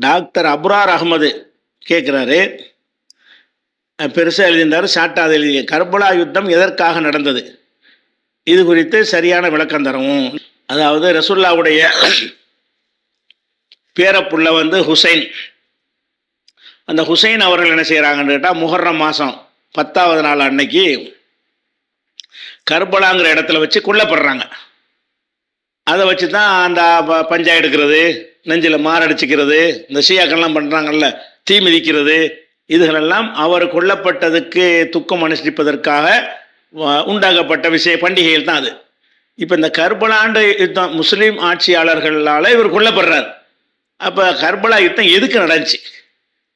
Doctor Abrar Ahmed கேட்குறாரு. பெருசாக எழுதியிருந்தார், ஷார்ட்டாக எழுதிய கர்பலா யுத்தம் எதற்காக நடந்தது, இது குறித்து சரியான விளக்கம் தரவும். அதாவது ரசூல்லாவுடைய பேரப்புள்ள ஹுசைன். அந்த ஹுசைன் அவர்கள் என்ன செய்கிறாங்கன்னு கேட்டால், முஹர்ரம் மாதம் 10வது நாள் அன்னைக்கு கர்பலாங்கிற இடத்துல வச்சு கொல்லப்படுறாங்க. அதை வச்சு தான் அந்த பஞ்சா எடுக்கிறது, நெஞ்சில் மாரடிச்சிக்கிறது, இந்த ஷியாக்கள்லாம் பண்ணுறாங்கல்ல, தீ மிதிக்கிறது, இதுகளெல்லாம் அவர் கொல்லப்பட்டதுக்கு துக்கம் அனுஷ்டிப்பதற்காக உண்டாக்கப்பட்ட பண்டிகைகள் தான் அது. இப்போ இந்த கர்பலாண்டு யுத்தம் முஸ்லீம் ஆட்சியாளர்களால் இவர் கொல்லப்படுறார். அப்போ கர்பலா யுத்தம் எதுக்கு நடந்துச்சு,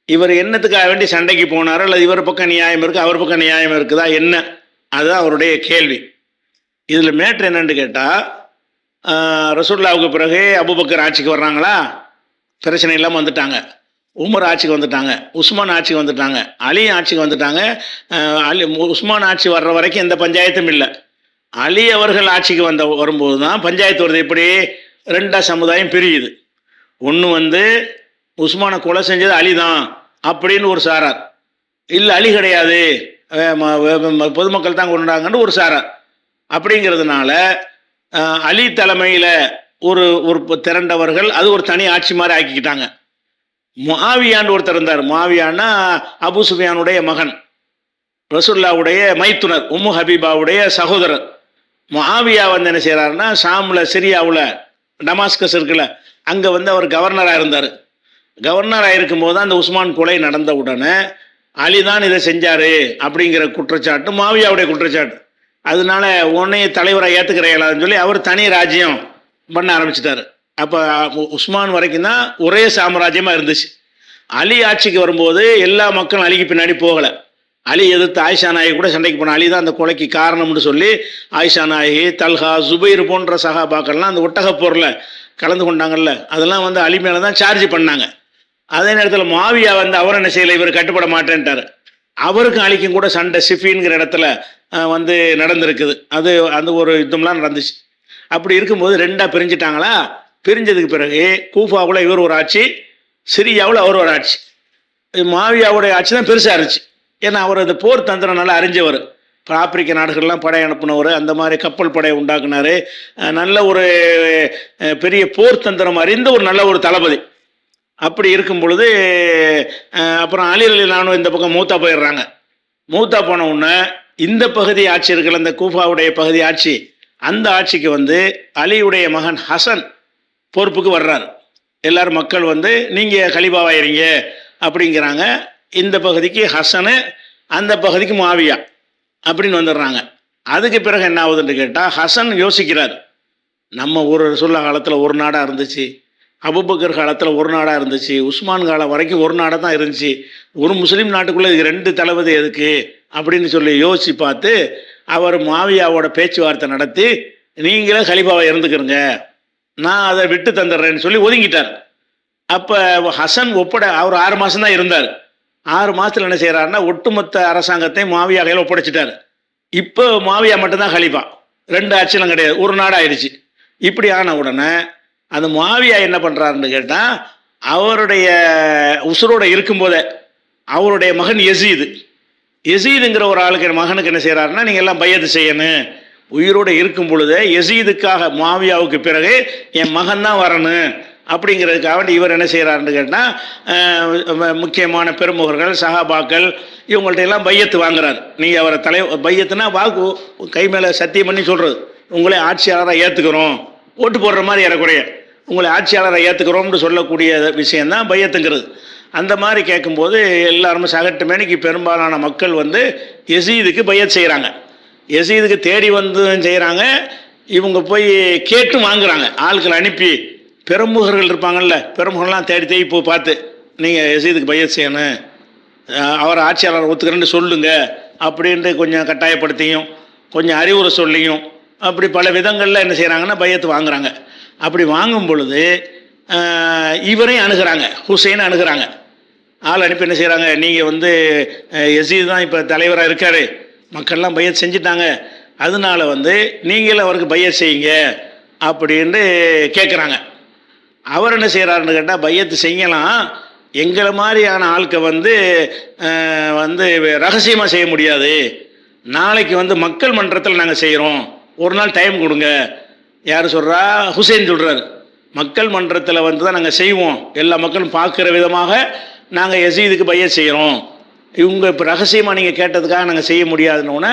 இவர் என்னத்துக்காக வேண்டி சண்டைக்கு போனாரோ, அல்லது இவர் பக்கம் நியாயம் இருக்குது அவர் பக்கம் நியாயம் இருக்குதா என்ன, அதுதான் அவருடைய கேள்வி. இதில் மேட்ரு என்னன்னு கேட்டால், ரசூலுல்லாவுக்கு பிறகு அபூபக்கர் ஆட்சிக்கு வர்றாங்களா, பிரச்சனை இல்லாமல் வந்துட்டாங்க. உமர் ஆட்சிக்கு வந்துட்டாங்க, உஸ்மான் ஆட்சிக்கு வந்துட்டாங்க, அலி ஆட்சிக்கு வந்துட்டாங்க. உஸ்மான் ஆட்சி வர்ற வரைக்கும் எந்த பஞ்சாயத்தும் இல்லை. அலி அவர்கள் ஆட்சிக்கு வரும்போது தான் பஞ்சாயத்து வருது. இப்படி ரெண்டா சமுதாயம் பிரியுது. ஒன்று உஸ்மானை கொலை செஞ்சது அலி தான் அப்படின்னு ஒரு சாரார், இல்லை அலி கிடையாது பொதுமக்கள் தான் கொண்டாங்கன்னு ஒரு சாரார். அப்படிங்கிறதுனால அலி தலைமையில் ஒரு திரண்டவர்கள் அது ஒரு தனி ஆட்சி மாதிரி ஆக்கிக்கிட்டாங்க. முஆவியான்னு ஒருத்தர் இருந்தார். முஆவியான்னா அபு சுஃபியானுடைய மகன், ரசூலுல்லாவுடைய மைத்துனர், உம்மு ஹபீபாவுடைய சகோதரர். முஆவியா என்ன செய்கிறாருன்னா, ஷாமில் சிரியாவில் டமாஸ்கஸ் இருக்குல்ல, அங்கே அவர் கவர்னராக இருந்தார். கவர்னராக இருக்கும்போது தான் அந்த உஸ்மான் கொலை நடந்த உடனே அலி தான் இதை செஞ்சார் அப்படிங்கிற குற்றச்சாட்டு முஆவியாவுடைய குற்றச்சாட்டு. அதனால உன்னைய தலைவராக ஏற்றுக்கிறீங்களான்னு சொல்லி அவர் தனி ராஜ்யம் பண்ண ஆரம்பிச்சிட்டாரு. அப்போ உஸ்மான் வரைக்கும் தான் ஒரே சாம்ராஜ்யமாக இருந்துச்சு. அலி ஆட்சிக்கு வரும்போது எல்லா மக்களும் அலிக்கு பின்னாடி போகலை. அலி எதிர்த்து ஆயிஷா நாயகி கூட சண்டைக்கு போன, அலி தான் அந்த கொலைக்கு காரணம்னு சொல்லி ஆயிஷா நாயகி, தல்ஹா, ஜுபைர் போன்ற சஹாபாக்கள்லாம் அந்த ஒட்டகப்போரில் கலந்து கொண்டாங்கல்ல, அதெல்லாம் அலி மேலே தான் சார்ஜ் பண்ணாங்க. அதே நேரத்தில் முஆவியா அவர் என்ன செய்யலை, இவர் கட்டுப்பட மாட்டேன்ட்டார். அவருக்கும் அலிக்கும் கூட சண்டை சிஃபின்கிற இடத்துல நடந்திருக்குது. அந்த ஒரு யுத்தம்லாம் நடந்துச்சு. அப்படி இருக்கும்போது ரெண்டாக பிரிஞ்சிட்டாங்களா. பிரிஞ்சதுக்கு பிறகு கூஃபாவில் இவர் ஒரு ஆட்சி, சிரியாவில் அவர் ஒரு ஆட்சி. முஆவியாவுடைய ஆட்சி தான் பெருசாக இருந்துச்சு. ஏன்னா அவர் அந்த போர் தந்திரம் நல்லா அறிஞ்சவர். இப்போ ஆப்பிரிக்க நாடுகள்லாம் படை அனுப்பினவர், அந்த மாதிரி கப்பல் படையை உண்டாக்குனார். நல்ல ஒரு பெரிய போர் தந்திரம் அறிந்த ஒரு நல்ல ஒரு தளபதி. அப்படி இருக்கும் பொழுது அப்புறம் அலி ரலியல்லாஹு இந்த பக்கம் மூத்தா போயிடுறாங்க. மூத்தா போன உடனே இந்த பகுதி ஆட்சி இருக்குல்ல, இந்த கூஃபாவுடைய பகுதி ஆட்சி, அந்த ஆட்சிக்கு அலியுடைய மகன் ஹசன் பொறுப்புக்கு வர்றார். எல்லாரும் மக்கள் நீங்கள் கலீஃபாவாயிருங்க அப்படிங்கிறாங்க. இந்த பகுதிக்கு ஹசனு, அந்த பகுதிக்கு முஆவியா அப்படின்னு வந்துடுறாங்க. அதுக்கு பிறகு என்ன ஆகுதுன்னு கேட்டால், ஹசன் யோசிக்கிறார், நம்ம ஒரு ரசூலுல்லாஹ் காலத்தில் ஒரு நாடாக இருந்துச்சு, அபூபக்கர் காலத்தில் ஒரு நாடாக இருந்துச்சு, உஸ்மான் காலம் வரைக்கும் ஒரு நாடாக தான் இருந்துச்சு, ஒரு முஸ்லீம் நாட்டுக்குள்ளே இது ரெண்டு தளபதி எதுக்கு அப்படின்னு சொல்லி யோசித்து பார்த்து அவர் முஆவியாவோட பேச்சுவார்த்தை நடத்தி, நீங்களே கலீஃபாவை இருந்துக்கிறங்க, நான் அதை விட்டு தந்துடுறேன்னு சொல்லி ஒதுங்கிட்டார். அப்போ ஹசன் அவர் 6 மாதம் தான் இருந்தார். 6 மாதத்தில் என்ன செய்கிறாருன்னா, ஒட்டுமொத்த அரசாங்கத்தை முஆவியா கையில் ஒப்படைச்சிட்டார். இப்போ முஆவியா மட்டும்தான் கலீஃபா, 2 ஆட்சியெல்லாம் கிடையாது, ஒரு நாடாகிடுச்சு. இப்படி ஆன உடனே அந்த முஆவியா என்ன பண்ணுறாருன்னு கேட்டால், அவருடைய உசுரோட இருக்கும்போதே அவருடைய மகன் யசீதுங்கிற ஒரு ஆளுக்கு மகனுக்கு என்ன செய்கிறாருன்னா, நீங்கள் எல்லாம் பையத்து செய்யணும், உயிரோடு இருக்கும் பொழுது யசீதுக்காக முஆவியாவுக்கு பிறகு என் மகன் தான் வரணும் அப்படிங்கிறதுக்காக இவர் என்ன செய்கிறாருன்னு கேட்டால், முக்கியமான பெருமுகர்கள் சஹாபாக்கள் இவங்கள்ட்ட எல்லாம் பையத்து வாங்குறாரு. நீங்கள் அவரை பையத்துனா வாக்கு கை மேலே சத்தியம் பண்ணி சொல்கிறது, உங்களே ஆட்சியாளராக ஏற்றுக்கிறோம், ஓட்டு போடுற மாதிரி ஏறக்குறைய உங்களை ஆட்சியாளரை ஏற்றுக்கிறோம்னு சொல்லக்கூடிய விஷயந்தான் பையத்துங்கிறது. அந்த மாதிரி கேட்கும்போது எல்லாருமே சகட்டு மேனிக்கு பெரும்பாலான மக்கள் யசீதுக்கு பையத் செய்கிறாங்க. யசீதுக்கு தேடி செய்கிறாங்க. இவங்க போய் கேட்டும் வாங்குறாங்க. ஆட்கள் அனுப்பி பெருமுகர்கள் இருப்பாங்கள்ல, பெருமுகர்லாம் தேடி போய் பார்த்து, நீங்கள் யசீதுக்கு பையத் செய்யணும், அவரை ஆட்சியாளர் ஒத்துக்கிறேன்னு சொல்லுங்க அப்படின்ட்டு கொஞ்சம் கட்டாயப்படுத்தியும் கொஞ்சம் அறிவுரை சொல்லியும் அப்படி பல விதங்களில் என்ன செய்கிறாங்கன்னா பையத்து வாங்குறாங்க. அப்படி வாங்கும் பொழுது இவரையும் அணுகிறாங்க, ஹுசைனை அணுகிறாங்க. ஆள் அனுப்பி என்ன செய்கிறாங்க, நீங்கள் யசீது தான் இப்போ தலைவராக இருக்கார், மக்கள்லாம் பையத் செஞ்சிட்டாங்க, அதனால நீங்களும் அவருக்கு பையத் செய்யுங்க அப்படின்னு கேட்குறாங்க. அவர் என்ன செய்கிறாருன்னு கேட்டால் பையத்து செய்யலாம், எங்களை மாதிரியான ஆட்கள் வந்து வந்து ரகசியமாக செய்ய முடியாது, நாளைக்கு வந்து மக்கள் மன்றத்தில் நாங்கள் செய்கிறோம், ஒரு நாள் டைம் கொடுங்க. யார் சொல்கிறா? ஹுசைன் சொல்கிறார். மக்கள் மன்றத்தில் வந்து தான் நாங்கள் செய்வோம், எல்லா மக்களும் பார்க்குற விதமாக நாங்கள் யசீதுக்கு பையத் செய்கிறோம். இவங்க இப்போ ரகசியமாக நீங்கள் கேட்டதுக்காக நாங்கள் செய்ய முடியாதுன்னு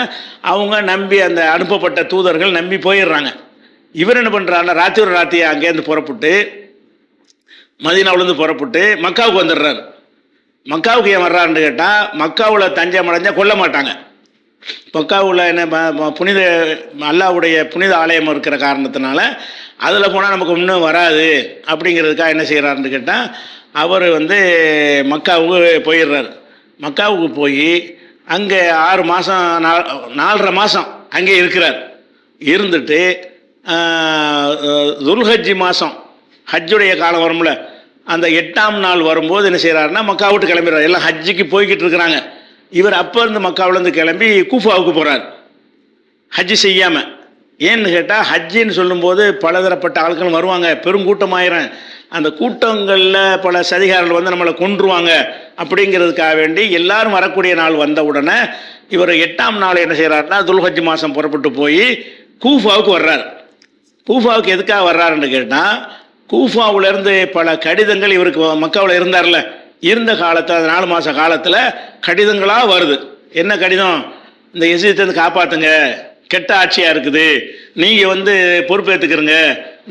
அவங்க நம்பி, அந்த அனுப்பப்பட்ட தூதர்கள் நம்பி போயிடுறாங்க. இவர் என்ன பண்ணுறாருன்னா ராத்திரி அங்கேருந்து புறப்பட்டு மதீனாவிலேருந்து புறப்பட்டு மக்காவுக்கு வந்துடுறாரு. மக்காவுக்கு ஏன் வர்றாருன்னு கேட்டால், மக்காவில் தஞ்சம் அடைஞ்சால் கொல்ல மாட்டாங்க. மக்காவில் என்ன புனித அல்லாஹ்வுடைய புனித ஆலயம் இருக்கிற காரணத்தினால அதில் போனால் நமக்கு இன்னும் வராது அப்படிங்கிறதுக்காக என்ன செய்கிறாருன்னு கேட்டால், அவர் வந்து மக்காவுக்கு போயிடுறார். மக்காவுக்கு போய் அங்கே 6 மாதம் 4.5 மாதம் அங்கே இருக்கிறார். இருந்துட்டு துல்ஹஜ்ஜி மாதம் ஹஜ்ஜுடைய காலம் வரும்ல, அந்த 8ஆம் நாள் வரும்போது என்ன செய்கிறாருன்னா மக்கா விட்டு கிளம்பிடுறார். எல்லாம் ஹஜ்ஜுக்கு போய்கிட்டு இருக்கிறாங்க. இவர் அப்போ இருந்து மக்காவிலேருந்து கிளம்பி கூஃபாவுக்கு போகிறார் ஹஜ்ஜு செய்யாமல். ஏன்னு கேட்டால், ஹஜ்ஜின்னு சொல்லும்போது பலதரப்பட்ட ஆட்கள் வருவாங்க, பெருங்கூட்டமாயிரம். அந்த கூட்டங்களில் பல சதிகாரர்கள் வந்து நம்மளை கொன்றுவாங்க அப்படிங்கிறதுக்காக வேண்டி எல்லாரும் வரக்கூடிய நாள் வந்த உடனே இவர் 8ஆம் நாள் என்ன செய்கிறாருன்னா துல்ஹஜ் மாதம் புறப்பட்டு போய் கூஃபாவுக்கு வர்றார். கூஃபாவுக்கு எதுக்காக வர்றாருன்னு கேட்டால், கூஃபாவிலேருந்து பல கடிதங்கள் இவருக்கு மக்காவில் இருந்தார்ல, இருந்த காலத்தில் அந்த 4 மாத காலத்தில் கடிதங்களாக வருது. என்ன கடிதம்? இந்த யசீதை காப்பாற்றுங்க, கெட்ட ஆட்சியாக இருக்குது, நீங்கள் வந்து பொறுப்பேற்றுக்கிறங்க,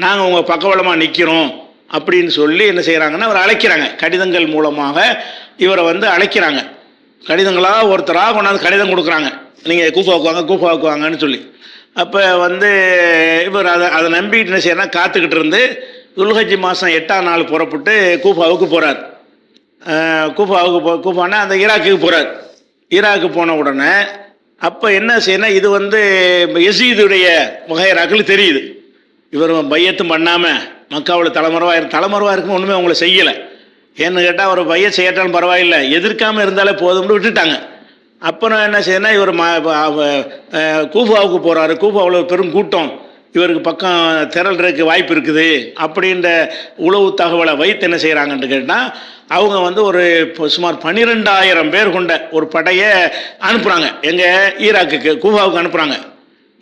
நாங்கள் உங்கள் பக்கபலமாக நிற்கிறோம் அப்படின்னு சொல்லி என்ன செய்கிறாங்கன்னா அவர் அழைக்கிறாங்க. கடிதங்கள் மூலமாக இவரை வந்து அழைக்கிறாங்க. கடிதங்களாக ஒருத்தராக கொண்டாந்து கடிதம் கொடுக்குறாங்க, நீங்கள் கூஃபாவுக்கு வாங்கன்னு சொல்லி. அப்போ வந்து இவர் அதை நம்பிக்கிட்டு என்ன செய்யறா, காத்துக்கிட்டு இருந்து துல்ஹஜ் மாதம் 8ஆம் நாள் புறப்பட்டு கூஃபாவுக்கு போகிறார். கூஃபானா அந்த ஈராக்குக்கு போகிறார். ஈராக்கு போன உடனே அப்போ என்ன செய்யணும், இது வந்து யசீதுடைய வகைராக்கள் தெரியுது. இவர் பையத்தும் பண்ணாமல் மக்காவில் தலைமறைவாக இருக்கும், ஒன்றுமே அவங்கள செய்யலை. ஏன்னு கேட்டால் அவர் பையன் செய்யட்டாலும் பரவாயில்லை, எதிர்க்காமல் இருந்தாலே போதும்னு விட்டுட்டாங்க. அப்புறம் என்ன செய்யணும், இவர் கூஃபாவுக்கு போகிறாரு. கூஃபாவில் ஒரு பெரும் கூட்டம், இவருக்கு பக்கம் திரள்றதுக்கு வாய்ப்பு இருக்குது அப்படின்ற உளவு தகவலை வைத்து என்ன செய்கிறாங்கன்னு கேட்டால், அவங்க வந்து ஒரு சுமார் 12,000 பேர் கொண்ட ஒரு படையை அனுப்புகிறாங்க. எங்கள் ஈராக்குக்கு கூஃபாவுக்கு அனுப்புகிறாங்க.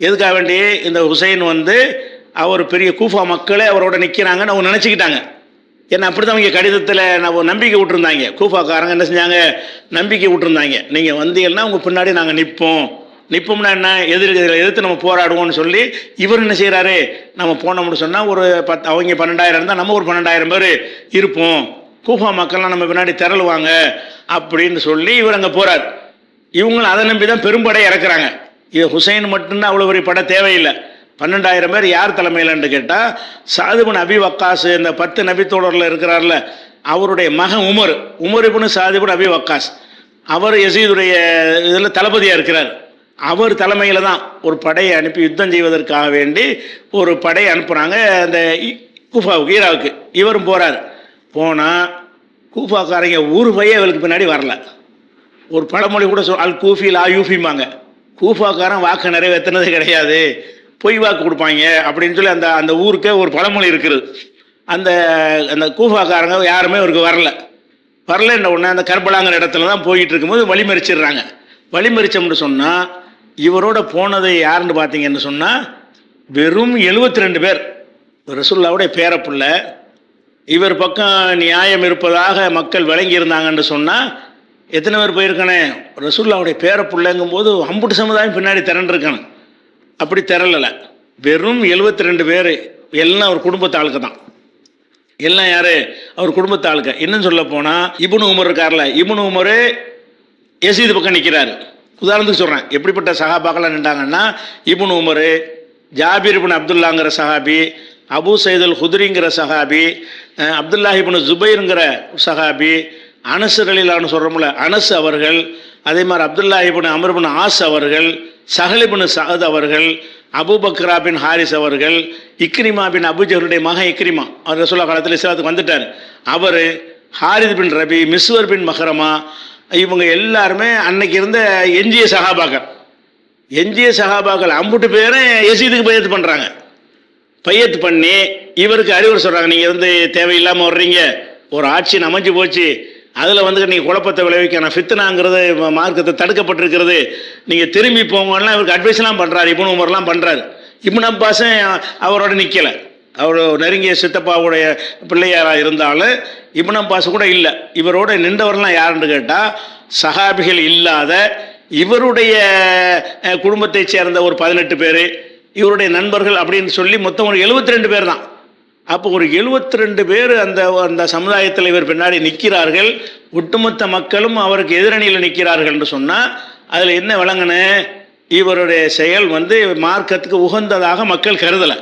எதுக்காக வேண்டி, இந்த ஹுசைன் வந்து அவர் பெரிய கூஃபா மக்களே அவரோட நிற்கிறாங்கன்னு அவங்க நினச்சிக்கிட்டாங்க. ஏன்னா அப்படி தான் அவங்க கடிதத்தில் நான் நம்பிக்கை விட்டுருந்தாங்க. கூஃபாக்காரங்க என்ன செஞ்சாங்க, நம்பிக்கை விட்டுருந்தாங்க, நீங்கள் வந்தீங்கன்னா உங்கள் பின்னாடி நாங்கள் நிற்போம்னா என்ன, எதிர்த்து நம்ம போராடுவோம்னு சொல்லி. இவர் என்ன செய்கிறாரு, நம்ம போனோம்னு சொன்னால் ஒரு அவங்க 12,000 இருந்தால் நம்ம ஒரு 12,000 பேர் இருப்போம், கூஃபா மக்கள்லாம் நம்ம பின்னாடி திரளுவாங்க அப்படின்னு சொல்லி இவர் அங்கே போகிறார். இவங்களும் அதை நம்பி தான் பெரும்படை இறக்குறாங்க. இது ஹுசைன் மட்டும்தான் அவ்வளோ பெரிய படை தேவையில்லை. 12,000 பேர் யார் தலைமையிலன்னு கேட்டால், சஅத் இப்னு அபி வக்காஸ், இந்த 10 நபித்தோழரில் இருக்கிறார்ல, அவருடைய மகன் உமர் இப்னு சஅத் இப்னு அபி வக்காஸ், அவர் யசீதுடைய இதில் தளபதியாக இருக்கிறார். அவர் தலைமையில் தான் ஒரு படையை அனுப்பி யுத்தம் செய்வதற்காக வேண்டி ஒரு படையை அனுப்புகிறாங்க அந்த கூஃபாவுக்கு, ஈராவுக்கு. இவரும் போகிறார். போனால் கூஃபாக்காரங்க ஊர் பையன் இவருக்கு பின்னாடி வரல. ஒரு பழமொழி கூட அல் கூஃபி லா யூஃபிமாங்க, கூஃபாக்காரன் வாக்கு நிறைவேற்றினது கிடையாது, பொய் வாக்கு கொடுப்பாங்க அப்படின்னு சொல்லி அந்த ஊருக்கே ஒரு பழமொழி இருக்குது. அந்த கூஃபாக்காரங்க யாருமே அவருக்கு வரலன்ற உடனே அந்த கர்பலாங்கிற இடத்துல தான் போயிட்டு இருக்கும்போது வழிமறிச்சிடுறாங்க. வழிமறிச்சோம்னு சொன்னால், இவரோட போனது யாருன்னு பார்த்தீங்கன்னு சொன்னால் வெறும் 72 பேர். ரசூலுல்லாஹ்வுடைய பேரப்புள்ள, இவர் பக்கம் நியாயம் இருப்பதாக மக்கள் விளங்கி இருந்தாங்கன்னு சொன்னால் எத்தனை பேர் போயிருக்கானே. ரசூலுல்லாஹ்வுடைய பேரப்புள்ளங்கும் போது அம்புட்டு சமுதாயம் பின்னாடி திரண்டிருக்கணும். அப்படி திரளலை, வெறும் 72 பேர், எல்லாம் அவர் குடும்பத்து ஆளுக்கு தான். எல்லாம் யார், அவர் குடும்பத்து ஆளுக்கு. இன்னும் சொல்ல போனால் இப்னு உமர் இருக்கார்ல, இப்னு உமர் யசீது பக்கம் நிற்கிறாரு. உதாரணத்துக்கு சொல்கிறேன், எப்படிப்பட்ட சஹாபாக்கெல்லாம் நின்றாங்கன்னா, இப்னு உமர், ஜாபிர் இப்னு அப்துல்லாங்கிற சஹாபி, அபு சயீத் அல் குத்ரிங்கிற சஹாபி, அப்துல்லாஹ் இப்னு ஜுபைருங்கிற சஹாபி, அனஸ் ரலியல்லாஹு சொல்கிறோம்ல அனஸ் அவர்கள், அதே மாதிரி அப்துல்லாஹ் இப்னு அம்ர் இப்னு ஆஸ் அவர்கள், சஹல் இப்னு சஅத் அவர்கள், அபூபக்ரா பின் ஹாரிஸ் அவர்கள், இக்ரிமா பின் அபுஜஹலுடைய மகன் இக்ரிமா, அவர் ரசூலுல்லாஹ் காலத்தில் இஸ்லாத்துக்கு வந்துட்டார். அவர், ஹாரித் பின் ரபி, மிஸ்வர் பின் மஹரமா, இவங்க எல்லாருமே அன்னைக்கு இருந்த எஞ்சிய சஹாபாக்கள். அம்புட்டு பேரும் யசீதுக்கு பையத்து பண்ணுறாங்க. பையத்து பண்ணி இவருக்கு அறிவுரை சொல்கிறாங்க, நீங்கள் வந்து தேவையில்லாமல் வர்றீங்க, ஒரு ஆட்சி அமைஞ்சு போச்சு, அதில் வந்து நீங்கள் குழப்பத்தை விளைவிக்கணும், ஃபித்னாங்கிறது மார்க்கத்தை தடுக்கப்பட்டிருக்கிறது, நீங்கள் திரும்பி போங்கன்னா இவருக்கு அட்வைஸ்லாம் பண்ணுறாரு, இப்னு உமர்லாம் பண்ணுறாரு. இப்னு அப்பாஸும் அவரோட நிற்கலை, அவர் நெருங்கிய சித்தப்பாவுடைய பிள்ளையாராக இருந்தாலும் இப்னு அப்பாஸ் கூட இல்லை. இவரோட நின்றவர்லாம் யாருன்னு கேட்டால் சஹாபிகள் இல்லாத இவருடைய குடும்பத்தை சேர்ந்த ஒரு 18 பேர், இவருடைய நண்பர்கள் அப்படின்னு சொல்லி மொத்தம் ஒரு 72 பேர் தான். அப்போ ஒரு 72 பேர் அந்த அந்த சமுதாயத்தில் இவர் பின்னாடி நிற்கிறார்கள். ஒட்டுமொத்த மக்களும் அவருக்கு எதிரணியில் நிற்கிறார்கள் என்று சொன்னால் அதில் என்ன விளங்குன, இவருடைய செயல் வந்து மார்க்கத்துக்கு உகந்ததாக மக்கள் கருதலை.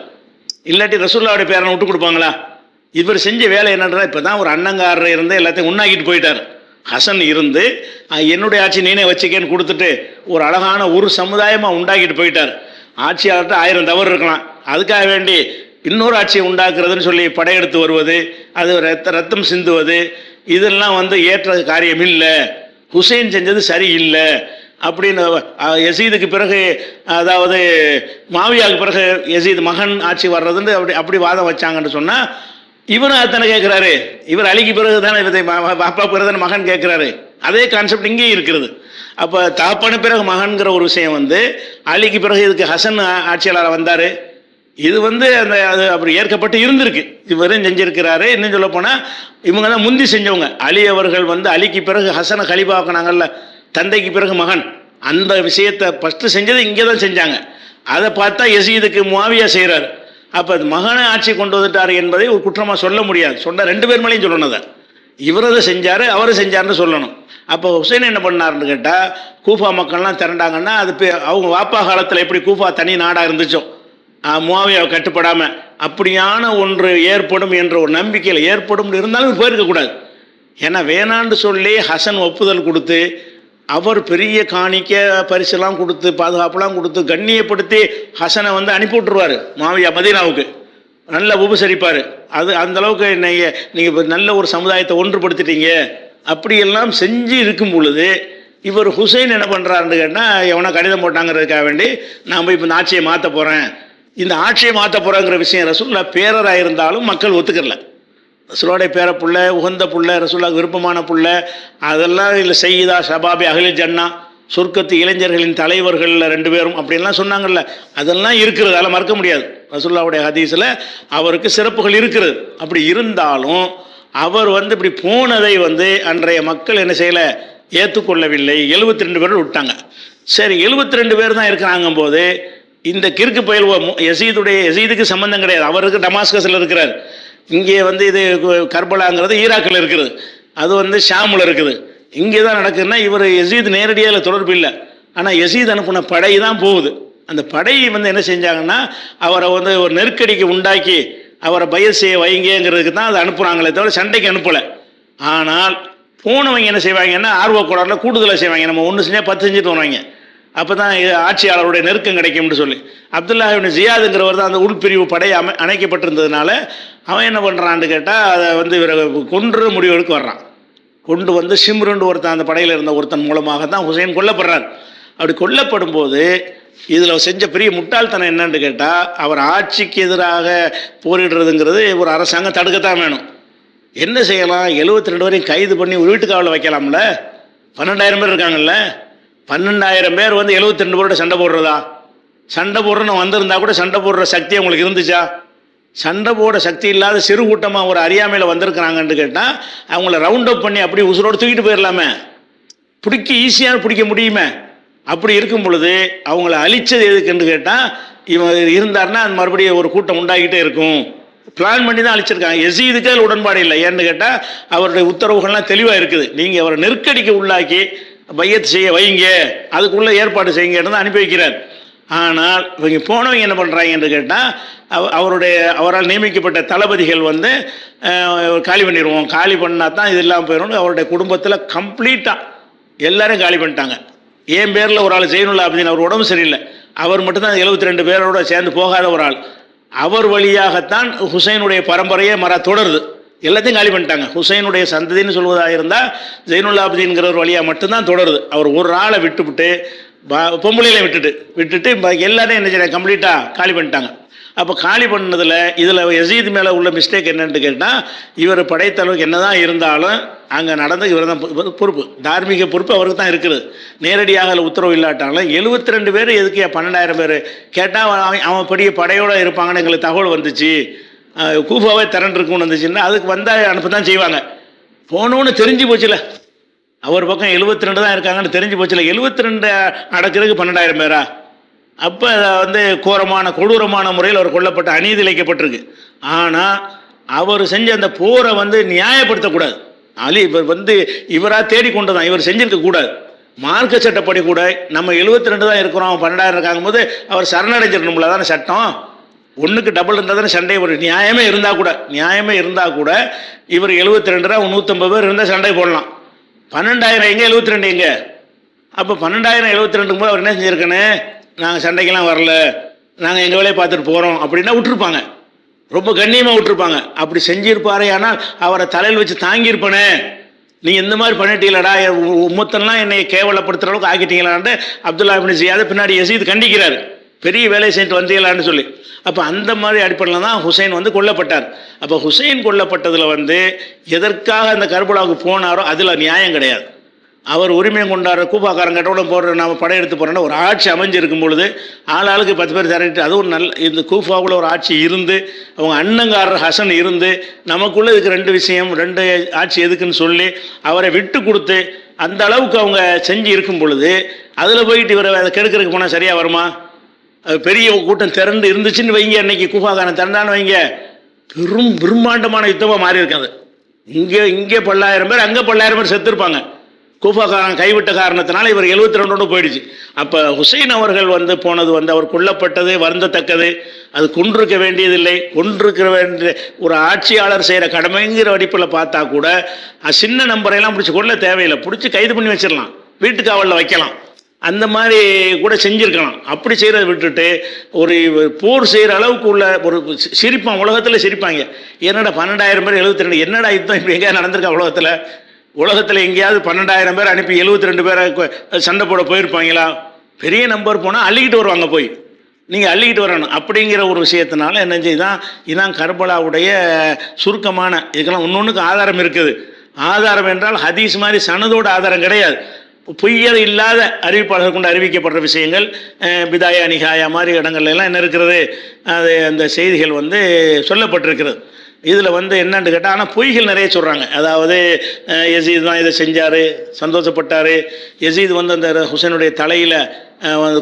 இல்லாட்டி ரசூலுல்லாஹ்வுடைய பேரனை விட்டு கொடுப்பாங்களா? இவர் செஞ்ச வேலை என்னன்றா, இப்போ தான் ஒரு அண்ணங்காரர் இருந்து எல்லாத்தையும் உண்ணாக்கிட்டு போயிட்டார். ஹசன் இருந்து என்னுடைய ஆட்சி நீனே வச்சுக்கேன்னு கொடுத்துட்டு ஒரு அழகான ஒரு சமுதாயமாக உண்டாக்கிட்டு போயிட்டார். ஆட்சியாளர்கிட்ட 1000 தவறு இருக்கலாம், அதுக்காக வேண்டி இன்னொரு ஆட்சியை உண்டாக்குறதுன்னு சொல்லி படையெடுத்து வருவது, அது ரத்தம் சிந்துவது, இதெல்லாம் வந்து ஏற்ற காரியம் இல்லை, ஹுசைன் செஞ்சது சரியில்லை அப்படின்னு யசீதுக்கு பிறகு, அதாவது மாவியாவுக்கு பிறகு யசீத் மகன் ஆட்சி வர்றதுன்னு அப்படி வாதம் வச்சாங்கன்னு சொன்னால் இவரும் அத்தனை கேட்குறாரு. இவர் அலிக்கு பிறகு தானே பாப்பா பிறகு தானே மகன் கேட்குறாரு. அதே கான்செப்ட் இங்கேயும் இருக்கிறது. அப்போ தாப்பான பிறகு மகன்கிற ஒரு விஷயம் வந்து அலிக்கு பிறகு இதுக்கு ஹசன் ஆட்சியாளராக வந்தார். இது வந்து அந்த அது அப்படி ஏற்கப்பட்டு இருந்திருக்கு, இவரும் செஞ்சிருக்கிறாரு. இன்னும் சொல்ல போனால் இவங்க தான் முந்தி செஞ்சவங்க. அலி அவர்கள் வந்து அலிக்கு பிறகு ஹசனை கலிபாக்குனாங்கல்ல, தந்தைக்கு பிறகு மகன், அந்த விஷயத்தை ஃபஸ்ட்டு செஞ்சது இங்கே தான் செஞ்சாங்க. அதை பார்த்தா யசீதுக்கு முஆவியா செய்கிறார். அப்போ அது மகனை ஆட்சி கொண்டு வந்துட்டார் என்பதை ஒரு குற்றமாக சொல்ல முடியாது. சொன்ன 2 பேர் மேலேயும் சொல்லணும், அதை இவரதை செஞ்சார் அவரை செஞ்சார்னு சொல்லணும். அப்போ ஹுசைன் என்ன பண்ணார்னு கேட்டால், கூஃபா மக்கள்லாம் திரண்டாங்கன்னா அது அவங்க வாப்பா காலத்தில் எப்படி கூஃபா தனி நாடாக இருந்துச்சோ, முஆவியாவை கட்டுப்படாமல் அப்படியான ஒன்று ஏற்படும் என்ற ஒரு நம்பிக்கையில் ஏற்படும் இருந்தாலும் போயிருக்கக்கூடாது. ஏன்னா வேணான்னு சொல்லி ஹசன் ஒப்புதல் கொடுத்து அவர் பெரிய காணிக்க பரிசெல்லாம் கொடுத்து பாதுகாப்புலாம் கொடுத்து கண்ணியப்படுத்தி ஹசனை வந்து அனுப்பி விட்டுருவார் முஆவியா மதீனாவுக்கு, நல்லா உபசரிப்பார். அது அந்தளவுக்கு நீங்கள் நல்ல ஒரு சமுதாயத்தை ஒன்றுபடுத்திட்டீங்க அப்படியெல்லாம் செஞ்சு இருக்கும் பொழுது இவர் ஹுசைன் என்ன பண்ணுறாருன்னு கேட்டால், எவனா கடிதம் போட்டாங்கிறதுக்காக வேண்டி நான் போய் இப்போ இந்த ஆட்சியை மாற்ற போகிறேன், இந்த ஆட்சியை மாற்ற போகிறேங்கிற விஷயம் ரசூலுல்லாஹ் பேரராக இருந்தாலும் மக்கள் ஒத்துக்கல. ரசூலுடைய பேர புள்ள, உகந்த புள்ள, ரசூலுல்லாஹ்வுக்கு விருப்பமான புள்ள, அதெல்லாம் இல்லை செய்யுதா ஷபாபி அஹ்லில் ஜன்னா, சொர்க்கத்து இளைஞர்களின் தலைவர்கள் 2 பேரும் அப்படின்லாம் சொன்னாங்கல்ல, அதெல்லாம் இருக்கிறது, அதெல்லாம் மறக்க முடியாது. ரசூலுல்லாஹ்வுடைய ஹதீஸில் அவருக்கு சிறப்புகள் இருக்கிறது. அப்படி இருந்தாலும் அவர் வந்து இப்படி போனதை வந்து அன்றைய மக்கள் என்ன செய்யலை, ஏற்றுக்கொள்ளவில்லை. 72 பேர் விட்டாங்க. சரி, 72 பேர் தான் இருக்கிறாங்க போது இந்த கிறுக்கு பயல் யசீதுக்கு சம்பந்தம் கிடையாது, அவருக்கு டமாஸ்கஸில் இருக்கிறார். இங்கே வந்து இது கர்பலாங்கிறது ஈராக்கில் இருக்குது, அது வந்து ஷாமில் இருக்குது. இங்கே தான் நடக்குதுன்னா இவர் யசீத் நேரடியாக தொடர்பு இல்லை. ஆனால் யசீத் அனுப்பின படை தான் போகுது. அந்த படை வந்து என்ன செஞ்சாங்கன்னா அவரை வந்து ஒரு நெருக்கடிக்கு உண்டாக்கி அவரை பயிர் செய்ய வைங்கிறதுக்கு தான் அதை அனுப்புகிறாங்களே தவிர சண்டைக்கு அனுப்பலை. ஆனால் போனவங்க என்ன செய்வாங்கன்னா ஆர்வக்கூடாரில் கூடுதலாக செய்வாங்க, நம்ம 1 செஞ்சால் 10 செஞ்சுட்டு வருவாங்க, அப்போ தான் ஆட்சியாளருடைய நெருக்கம் கிடைக்கும்னு சொல்லி. அப்துல்லாஹ் இப்னு ஜியாதுங்கிறவர் தான் அந்த உள்பிரிவு படை அணைக்கப்பட்டிருந்ததுனால அவன் என்ன பண்ணுறான்னு கேட்டால் அதை வந்து இவரை கொன்று முடிவெடுக்க வர்றான். கொண்டு வந்து ஷிம்ருன்னு ஒருத்தன் அந்த படையில் இருந்த ஒருத்தன் மூலமாக தான் ஹுசைன் கொல்லப்படுறார். அப்படி கொல்லப்படும் போது இதில் செஞ்ச பெரிய முட்டாள்தனம் என்னன்னு கேட்டால், அவர் ஆட்சிக்கு எதிராக போரிடுறதுங்கிறது ஒரு அரசாங்கம் தடுக்கத்தான் வேணும். என்ன செய்யலாம், 72 வரையும் கைது பண்ணி ஒரு வீட்டுக்காவலில் வைக்கலாம்ல, 12,000 பேர் இருக்காங்கல்ல, 12,000 பேர் வந்து 72 பேரோட சண்டை போடுறதா? சண்டை போடுறன்னு வந்திருந்தா கூட சண்டை போடுற சக்தி அவங்களுக்கு இருந்துச்சா? சண்டை போட சக்தி இல்லாத சிறு கூட்டமாக ஒரு அறியாமையில் வந்திருக்கிறாங்கன்னு கேட்டால் அவங்கள ரவுண்ட் அப் பண்ணி அப்படி உசுரோடு தூக்கிட்டு போயிடலாமே, ஈஸியாக பிடிக்க முடியுமே. அப்படி இருக்கும் பொழுது அவங்கள அழிச்சது எதுக்குன்னு கேட்டால், இவன் இருந்தார்னா அது மறுபடியும் ஒரு கூட்டம் உண்டாகிட்டே இருக்கும், பிளான் பண்ணி தான் அழிச்சிருக்காங்க. யசீதுக்கு அதில் உடன்பாடு இல்லை. ஏன்னு கேட்டால் அவருடைய உத்தரவுகள்லாம் தெளிவாக இருக்குது, நீங்கள் அவரை நெருக்கடிக்கு உள்ளாக்கி பையத் செய்ய வைங்க, அதுக்குள்ளே ஏற்பாடு செய்யுங்கன்னு தான் அனுப்பி வைக்கிறார். ஆனால் இவங்க போனவங்க என்ன பண்ணுறாங்கன்னு கேட்டால், அவரால் நியமிக்கப்பட்ட தளபதிகள் வந்து காலி பண்ணிடுவோம், காலி பண்ணால் தான் இது இல்லாமல் போயிடும். அவருடைய குடும்பத்தில் கம்ப்ளீட்டாக எல்லாரும் காலி பண்ணிட்டாங்க. என் பேரில் ஒரு ஆள் ஜெயினுல்லா அப்படின்னு அவர் உடம்பு சரியில்லை, அவர் மட்டும்தான் 72 பேரோட சேர்ந்து போகாத ஒரு ஆள். அவர் வழியாகத்தான் ஹுசைனுடைய பரம்பரையே தொடருது. எல்லாத்தையும் காலி பண்ணிட்டாங்க. ஹுசைனுடைய சந்ததின்னு சொல்வதாக இருந்தால் ஜெயினுல்லா அப்படிங்கிறவர் வழியாக மட்டும்தான் தொடருது. அவர் ஒரு ஆளை விட்டுவிட்டு பொம்பளையில விட்டுட்டு எல்லாரையும் என்ன செய்ய கம்ப்ளீட்டாக காலி பண்ணிட்டாங்க. அப்போ காலி பண்ணதில் இதில் யசீத் மேலே உள்ள மிஸ்டேக் என்னன்னு கேட்டால், இவர் படைத்தளவுக்கு என்ன தான் இருந்தாலும் அங்கே நடந்து இவர் தான் பொறுப்பு, தார்மீக பொறுப்பு அவருக்கு தான் இருக்குது. நேரடியாக அதில் உத்தரவு இல்லாட்டாலும் 72 பேர் எதுக்கு 12,000 பேர் கேட்டால் அவன் பெரிய படையோடு இருப்பாங்கன்னு எங்களுக்கு தகவல் வந்துச்சு, கூஃபாவே திரண்டிருக்குன்னு வந்துச்சுன்னா அதுக்கு வந்தால் அனுப்ப தான் செய்வாங்க. போனோன்னு தெரிஞ்சு போச்சுல, அவர் பக்கம் 72 தான் இருக்காங்கன்னு தெரிஞ்சு போச்சுல, 72 அடக்கிறதுக்கு 12,000 பேரா? அப்போ கோரமான கொடூரமான முறையில் அவர் கொல்லப்பட்ட அநீதி இழைக்கப்பட்டிருக்கு. ஆனால் அவர் செஞ்ச அந்த போரை நியாயப்படுத்தக்கூடாது. அலி இவர் இவராக தேடிக்கொண்டு தான் இவர் செஞ்சிருக்கக்கூடாது. மார்க்க சட்டப்படி கூட நம்ம 72 தான் இருக்கிறோம், 12,000 இருக்காகும் போது அவர் சரணடைஞ்சிடணும்ல, தானே சட்டம். ஒன்றுக்கு டபுள் இருந்தால் தானே சண்டை. ஒரு நியாயமே இருந்தால் கூட இவர் 72 150 பேர் இருந்தால் சண்டை போடலாம். 12,000 எங்கே, 72 எங்கே? அப்போ 12,000 72 போது அவர் என்ன செஞ்சுருக்கேன்னு, நாங்கள் சண்டைக்கெல்லாம் வரல, நாங்கள் எங்கள் வேலையை பார்த்துட்டு போகிறோம் அப்படின்னா விட்டுருப்பாங்க, ரொம்ப கண்ணியமாக விட்டுருப்பாங்க. அப்படி செஞ்சிருப்பாரே, ஆனால் அவரை தலையில் வச்சு தாங்கியிருப்பனே, நீ இந்த மாதிரி பண்ணிட்டீங்களடா, உம்மத்தெல்லாம் என்னை கேவலப்படுத்துகிற அளவுக்கு ஆக்கிட்டீங்களான்ட்டு அப்துல்லா இப்னு ஜியாத் பின்னாடி யசீத் கண்டிக்கிறார், பெரிய வேலையை செஞ்சுட்டு வந்தீங்களான்னு சொல்லி. அப்போ அந்த மாதிரி அடிப்படையில் தான் ஹுசைன் கொல்லப்பட்டார். அப்போ ஹுசைன் கொல்லப்பட்டதில் எதற்காக அந்த கர்பலாவுக்கு போனாரோ அதில் நியாயம் கிடையாது. அவர் உரிமையை கொண்டாடுற கூப்பாக்காரன் கட்டோட போடுற நாம் படையெடுத்து போகிறோன்னா ஒரு ஆட்சி அமைஞ்சிருக்கும் பொழுது ஆளாளுக்கு 10 பேர் திரட்டிட்டு, அதுவும் நல்ல இந்த கூஃபாவில் ஒரு ஆட்சி இருந்து, அவங்க அண்ணங்காரர் ஹசன் இருந்து, நமக்குள்ளே இதுக்கு 2 விஷயம், 2 ஆட்சி எதுக்குன்னு சொல்லி அவரை விட்டு கொடுத்து அந்த அளவுக்கு அவங்க செஞ்சு இருக்கும் பொழுது அதில் போயிட்டு இவரை அதை கெடுக்கிறதுக்கு போனால் சரியாக வருமா? பெரிய கூட்டம் திரண்டு இருந்துச்சுன்னு வைங்க, அன்னைக்கு கூஃபாக்காரன் திரண்டான்னு வைங்க, பிரம்மாண்டமான யுத்தமாக மாறி இருக்காது. இங்கே 10,000 பேர், அங்கே 10,000 பேர் செத்துருப்பாங்க. கூஃபாக்காரன் கைவிட்ட காரணத்தினால இவர் 72 போயிடுச்சு. அப்போ ஹுசைன் அவர்கள் போனது அவர் கொல்லப்பட்டது வருந்தத்தக்கது. அது கொன்றிருக்க வேண்டியதில்லை, கொன்றிருக்க வேண்டிய ஒரு ஆட்சியாளர் செய்கிற கடமைங்கிற அடிப்பில் பார்த்தா கூட சின்ன நம்பரையெல்லாம் பிடிச்சி கொள்ள தேவையில்லை, பிடிச்சி கைது பண்ணி வச்சிடலாம், வீட்டு காவலில் வைக்கலாம், அந்த மாதிரி கூட செஞ்சுருக்கலாம். அப்படி செய்கிறத விட்டுட்டு ஒரு போர் செய்கிற அளவுக்கு உள்ள ஒரு சிரிப்பான், உலகத்தில் சிரிப்பாங்க. என்னடா 12,000 பேர் 72, என்னடா யுத்தம் இப்படி எங்கேயா நடந்திருக்கா உலகத்தில் எங்கேயாவது 12,000 பேர் அனுப்பி 72 பேரை சண்டை போட போயிருப்பாங்களா? பெரிய நம்பர் போனால் அள்ளிக்கிட்டு வருவாங்க, போய் நீங்கள் அள்ளிக்கிட்டு வரணும். அப்படிங்கிற ஒரு விஷயத்தினால என்ன செய்தான், இதான் கர்பலாவுடைய சுருக்கமான, இதுக்கெல்லாம் ஒன்னொன்றுக்கு ஆதாரம் இருக்குது. ஆதாரம் என்றால் ஹதீஸ் மாதிரி சனதோட ஆதாரம் கிடையாது, பொய்யர் இல்லாத அறிவிப்பாளர்கள் கொண்டு அறிவிக்கப்படுற விஷயங்கள், பிதாயா நிகாயா மாதிரி இடங்கள்லாம் என்ன இருக்கிறது, அது அந்த செய்திகள் சொல்லப்பட்டிருக்கிறது. இதில் என்னன்னு கேட்டால், ஆனால் பொய்கள் நிறைய சொல்கிறாங்க. அதாவது யசீத் தான் இதை செஞ்சார், சந்தோஷப்பட்டார், யசீத் அந்த ஹுசைனுடைய தலையில்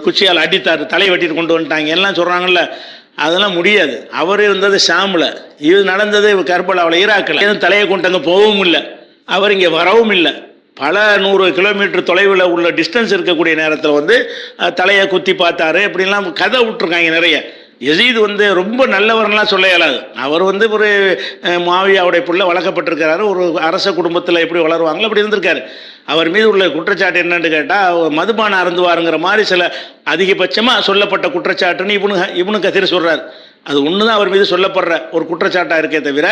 குச்சியால் அடித்தார், தலை வெட்டிட்டு கொண்டு வந்துட்டாங்க எல்லாம் சொல்கிறாங்கல்ல. அதெல்லாம் முடியாது. அவர் இருந்தது ஷாமில், இது நடந்தது கர்பலாவில், ஈராக்கில். எதுவும் தலையை கொண்டு அங்கே போகவும் இல்லை, அவர் இங்கே வரவும் இல்லை. பல 100 கிலோமீட்டர் தொலைவில் உள்ள டிஸ்டன்ஸ் இருக்கக்கூடிய நேரத்தில் தலையை குத்தி பார்த்தாரு, இப்படிலாம் கதை விட்டுருக்காங்க நிறைய. யசீத் ரொம்ப நல்லவர்லாம் சொல்ல இயலாது. அவர் ஒரு மாவியாவுடைய புள்ள வளர்க்கப்பட்டிருக்கிறாரு, ஒரு அரச குடும்பத்தில் எப்படி வளருவாங்களோ அப்படி இருந்திருக்காரு. அவர் மீது உள்ள குற்றச்சாட்டு என்னன்னு கேட்டால், மதுபான அருந்துவாருங்கிற மாதிரி சில அதிகபட்சமாக சொல்லப்பட்ட குற்றச்சாட்டுன்னு இப்னு கதீர் சொல்கிறார். அது ஒன்று தான் அவர் மீது சொல்லப்படுற ஒரு குற்றச்சாட்டாக இருக்கே தவிர,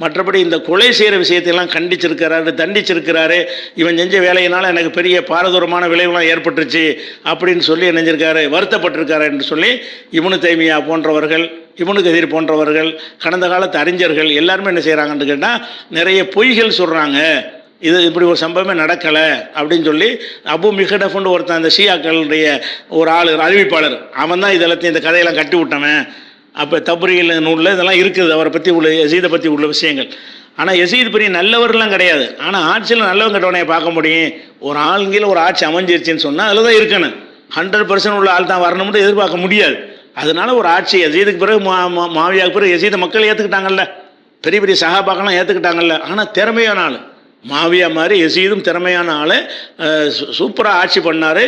மற்றபடி இந்த கொலை செய்கிற விஷயத்தையெல்லாம் கண்டிச்சிருக்கிறாரு, தண்டிச்சிருக்கிறாரு. இவன் செஞ்ச வேலையினால் எனக்கு பெரிய பாரதூரமான விளைவுலாம் ஏற்பட்டுருச்சு அப்படின்னு சொல்லி நினைஞ்சிருக்காரு, வருத்தப்பட்டிருக்காரு என்று சொல்லி இப்னு தைமியா போன்றவர்கள், இப்னு கதீர் போன்றவர்கள், கடந்த காலத்து அறிஞர்கள் எல்லாருமே என்ன செய்கிறாங்கன்னு கேட்டால் நிறைய பொய்கள் சொல்கிறாங்க. இது இப்படி ஒரு சம்பவமே நடக்கலை அப்படின்னு சொல்லி அபு மிஹடஃப்னு ஒருத்தன், அந்த ஷியாக்களுடைய ஒரு ஆள் அறிவிப்பாளர், அவன் தான் இதெல்லாத்தையும் இந்த கதையெல்லாம் கட்டி விட்டவன். அப்போ தப்ரீல் நூலில் இதெல்லாம் இருக்குது, அவரை பற்றி உள்ள யசீதை பற்றி உள்ள விஷயங்கள். ஆனால் யசீத் பெரிய நல்லவர்லாம் கிடையாது. ஆனால் ஆட்சியில் நல்லவங்க கெட்டவனையை பார்க்க முடியும். ஒரு ஆளுங்கில் ஒரு ஆட்சி அமைஞ்சிருச்சுன்னு சொன்னால் அதில் தான் இருக்கணும். 100% உள்ள ஆள் தான் வரணும்னு எதிர்பார்க்க முடியாது. அதனால ஒரு ஆட்சி யசீதுக்கு பிறகு மாவியாவுக்கு பிறகு யசீதை மக்கள் ஏற்றுக்கிட்டாங்கல்ல, பெரிய பெரிய சஹாபாக்கெல்லாம் ஏற்றுக்கிட்டாங்கல்ல. ஆனால் திறமையான ஆள் மாவியா மாதிரி யசீதும் திறமையான ஆள், சூப்பராக ஆட்சி பண்ணார்.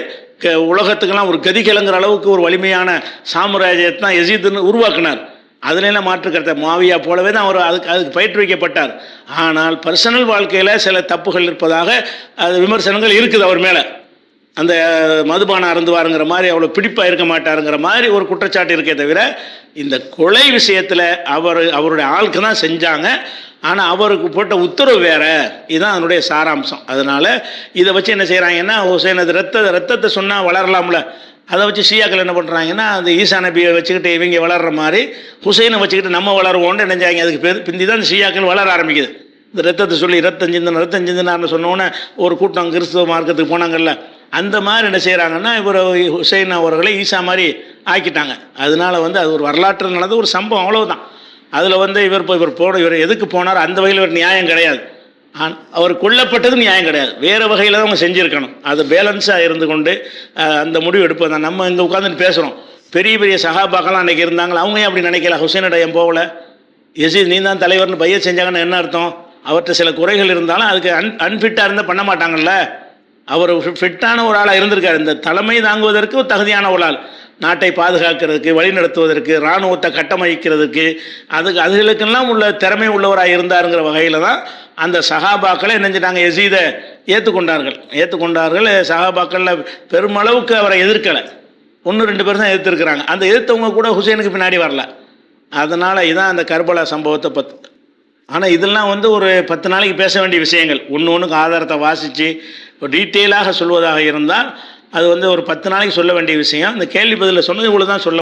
உலகத்துக்கெல்லாம் ஒரு கதி கிளங்குற அளவுக்கு ஒரு வலிமையான சாம்ராஜ்யத்தை தான் யசீதுன்னு உருவாக்கினார். அதுலாம் மாற்று கருத்தை மாவியா போலவே தான் அவர் அதுக்கு பயிற்றுவிக்கப்பட்டார். ஆனால் பர்சனல் வாழ்க்கையில் சில தப்புகள் இருப்பதாக அது விமர்சனங்கள் இருக்குது அவர் மேலே. அந்த மதுபான அருந்துவாருங்கிற மாதிரி அவ்வளோ பிடிப்பாக இருக்க மாட்டாருங்கிற மாதிரி ஒரு குற்றச்சாட்டு இருக்கே தவிர, இந்த கொலை விஷயத்தில் அவருடைய ஆளுக்கு தான் செஞ்சாங்க. ஆனால் அவருக்கு போட்ட உத்தரவு வேறு. இதுதான் அதனுடைய சாராம்சம். அதனால் இதை வச்சு என்ன செய்கிறாங்கன்னா, ஹுசைன் அது ரத்தத்தை சொன்னால் வளரலாம்ல, அதை வச்சு ஷியாக்கள் என்ன பண்ணுறாங்கன்னா அந்த ஈசா நபியை வச்சுக்கிட்டு இவங்க வளர்கிற மாதிரி ஹுசைனை வச்சுக்கிட்டு நம்ம வளருவோன்னு நினைஞ்சாங்க. அதுக்கு பிந்தி தான் இந்த ஷியாக்கள் வளர ஆரம்பிக்குது. இந்த ரத்தத்தை சொல்லி ரத்தம் சிந்தினார்னு சொன்னோன்னே ஒரு கூட்டம் கிறிஸ்துவ மார்க்கத்துக்கு போனாங்கல்ல, அந்த மாதிரி என்ன செய்கிறாங்கன்னா இவர் ஹுசைன் அவர்களை ஈசா மாதிரி ஆக்கிட்டாங்க. அதனால அது ஒரு வரலாற்று நடந்த ஒரு சம்பவம், அவ்வளவுதான். அதில் இவர் எதுக்கு போனார் அந்த வகையில் ஒரு நியாயம் கிடையாது. அவர் கொல்லப்பட்டது நியாயம் கிடையாது, வேறு வகையில் தான் அவங்க செஞ்சுருக்கணும். அது பேலன்ஸாக இருந்து கொண்டு அந்த முடிவு எடுப்பது தான். நம்ம இங்கே உட்காந்துட்டு பேசுகிறோம், பெரிய பெரிய சகாபாக்கெல்லாம் அன்றைக்கி இருந்தாங்களா, அவங்க ஏன் அப்படி நினைக்கல? ஹுசைனோட ஏன் போகல? யசீத் நீ தான் தலைவர்னு பைய செஞ்சாங்கன்னு என்ன அர்த்தம்? அவர்கிட்ட சில குறைகள் இருந்தாலும் அதுக்கு அன்ஃபிட்டாக இருந்தால் பண்ண மாட்டாங்கல்ல. அவர் ஃபிட்டான ஒரு ஆளாக இருந்திருக்கார். இந்த தலைமை தாங்குவதற்கு ஒரு தகுதியான ஒரு ஆள், நாட்டை பாதுகாக்கிறதுக்கு, வழிநடத்துவதற்கு, இராணுவத்தை கட்டமைக்கிறதுக்கு, அதுகளுக்கெல்லாம் உள்ள திறமை உள்ளவராக இருந்தாருங்கிற வகையில் தான் அந்த சஹாபாக்களை நினைஞ்சிட்டாங்க யசீதை ஏற்றுக்கொண்டார்கள். சஹாபாக்களில் பெருமளவுக்கு அவரை எதிர்க்கலை, 1-2 பேர் தான் எதிர்த்துருக்கிறாங்க. அந்த எதிர்த்தவங்க கூட ஹுசைனுக்கு பின்னாடி வரல. அதனால் இதான் அந்த கர்பலா சம்பவத்தை பற்றி. ஆனால் இதெல்லாம் ஒரு 10 நாளைக்கு பேச வேண்டிய விஷயங்கள். ஒன்றுக்கு ஆதாரத்தை வாசித்து டீட்டெயிலாக சொல்வதாக இருந்தால் அது ஒரு 10 நாளைக்கு சொல்ல வேண்டிய விஷயம். இந்த கேள்வி பதிலில் சொன்னது இவ்வளோ தான் சொல்ல